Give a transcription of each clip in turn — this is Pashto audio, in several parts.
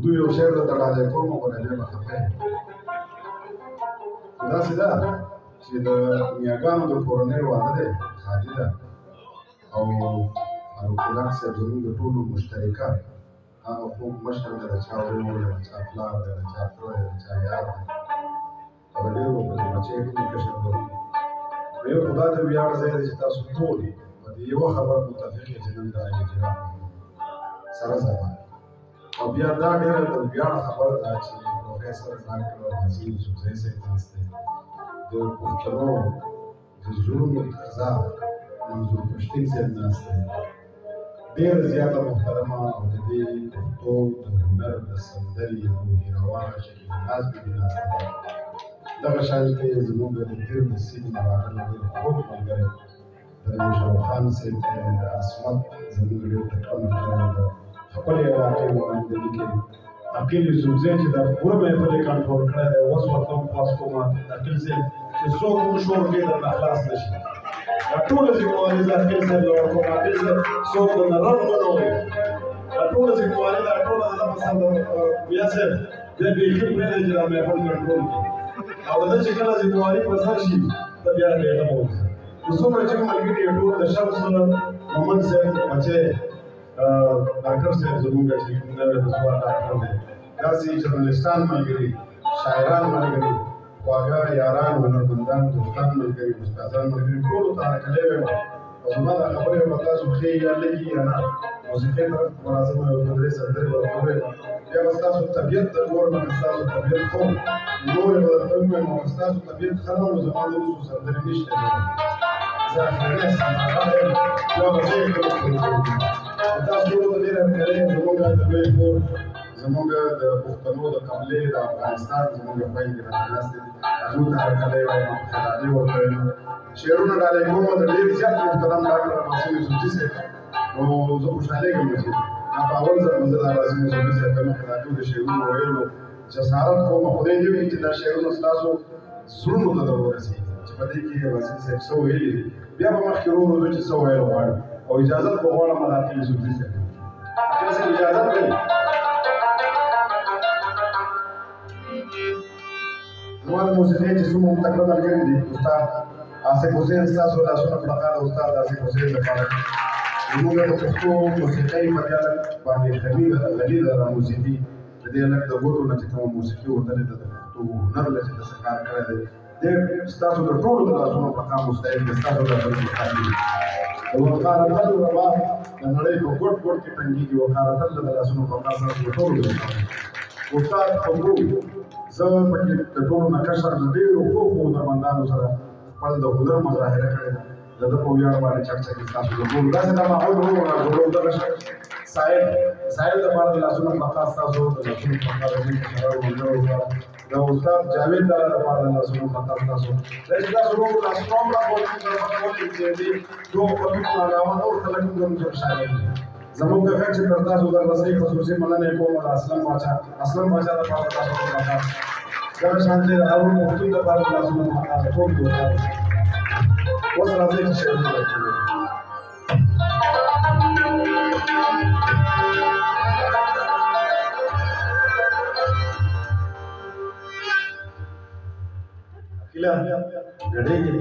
اردو یو شعر ته تړالی کوم او په دې خفه داسې ده چې د میاګانو د کورنۍ واده دی ښادي ده او فاروق الله صاحب زموږ د ټولو مشترکه هغه خوږ مشر دی د چا ورور دی د چا پلار دی د چا تره دی د چا یار دی او د ډېرو پکې بچی کوم کشر دی نو یو خدای ته ویاړ ځای دی چې تاسو ټول په دې یوه خبره متفق یې چې نن د احترام سره زبان او بیا دا ډېره د ویاړ خبره ده چې پروفیسر ډاکټر حسین یوسفزی صاحب ناست دی د پښتنو د زړونو تقاضا منظور پښتین صاحب ناست دی ډېره زیاته محترمه او د دې پښتو د هنر د سندرې روحي روان شکیل ناز بي ناسته ده دغه شانتې زموږ د تېر د سیمې نه راغلی ډېر خوږ ملګری درویش خان صاحب دی د عصمت زموږ ډېر تکړه ملګری ده خپلې علاقې نمایندګي کوي عقیل یوسفزی چې دا پوره محفل یې کنټرول کړی دی اوس ورته هم خواست کوم عقیل صاحب چې څوک هم شور کې درنه خلاص نه شي دا ټوله ذمهواري زه عقیل صاحب له ورکوم عقیل صاحب څوک درنه رد ونه وایي دا ټوله ذمهواري دا ټوله د دغه صاحب بیا صاحب دی بیخي پرېږدی چې دا محفل کنټرول کړي او د ده چې کله ذمهواري په سر شي ته بیا هغه مه وکړه نو څومره چې ملګري یې ټول د شمس محمد صاحب بچی ډاکټر صاحب زموږ چې کوم دی د سوال ډاکټر دی داسې جرنالستان ملګري شاعران ملګري خواږه یاران هنرمندان دوستان ملګري استادان ملګري ټولو ته هرکلی وایم او زما دا خبرې به تاسو ښې یا لږې یا نه موسیقۍ طرف ته به راځم یو دوه درې سندرې به ورته ووایم بیا به ستاسو طبیعت ته ګورم که ستاسو طبیعت ښه نورې به درته ووایم او که ستاسو طبیعت ښه نه و نو زما د وروستو سندرې نشته زه اخرنی سندرغاړی یم بیا به زه یې تاسو ټولو ته ډېر هرکلی زموږ د لوی کور زموږ د پښتنو د قبلې د افغانستان زموږ خویندې راته ناستې دي هغوی ته هرکلی وایم خیراتې ورته وایم شعرونه ډالۍ کوم د ډېر زیات محترم ډاکټر حسین یوسفزي صاحب نو زه خوشحالېږم چې دا په اول ځل به زه د حسین یوسفزي صاحب د مخې دا ټولې شعرونه ویلو جسارت کوم خدای دې وکړي چې دا شعرونه ستاسو زړونو ته در ورسېږي چې په دې کې حسین صاحب څه ویلي دي بیا به مخکې ورو ورو چې څه ویل غواړي او اجازت به غواړم د عقیل یوسفزي صاحب عقیل صاحب اجازت کوي زما د موسیقۍ چې څومره متکړه ملګري دي استاد آصف حسین ستاسو لاسونه پړقا د استاد آصف حسین لپاره زموږ د پښتو موسیقۍ په دې هلک باندې غني ده دا موسیقي د دې هلک د ګوتو نه چې کومه موسیقي وتلې ده د پښتو هنر نه چې داسې کار کړی دی دې ستاسو د ټولو د لاسونو پړقا مستحق دی ستاسو د استاد دی د وقار اتل ربا د نړۍ په ګوټ ګوټ کې ټنګېږي وقار اتل د لاسونو پړقا سره د ټولو استاد خبرو زه پکې د ټولو نه کشر د ډېرو ښو هنرمندانو سره خپل د هنر مظاهره کړې ده د ده په ویاړ باندې چرچه کې ستاسو د ټولو داسې دا ماحول راجوړو دغه ساحل دپاره د لاسونو پړقا ستاسو د لاسونو پړقا د دې کشرانو ملګرو لپاره د استاد جاوید داره دپاره د لاسونو پړقا ستاسو دا چې تاسو نور لاسونه هم راکوئ چې دې دوه پټو نه علاوه نور خلک هم زموږ سره شامل دي زموږ د فکر پر تاسو د رسۍ خصوصي مننه کوم د اسلام باچا د پاره تاسو ته راځم دا شانتي د هارون مفتون د پاره تاسو ته ټول دوه اوس راځي چې شروع کړو اخیلا غړېږي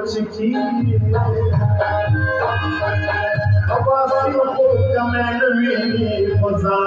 चिट्ठी अबासी को कमेंट में फसा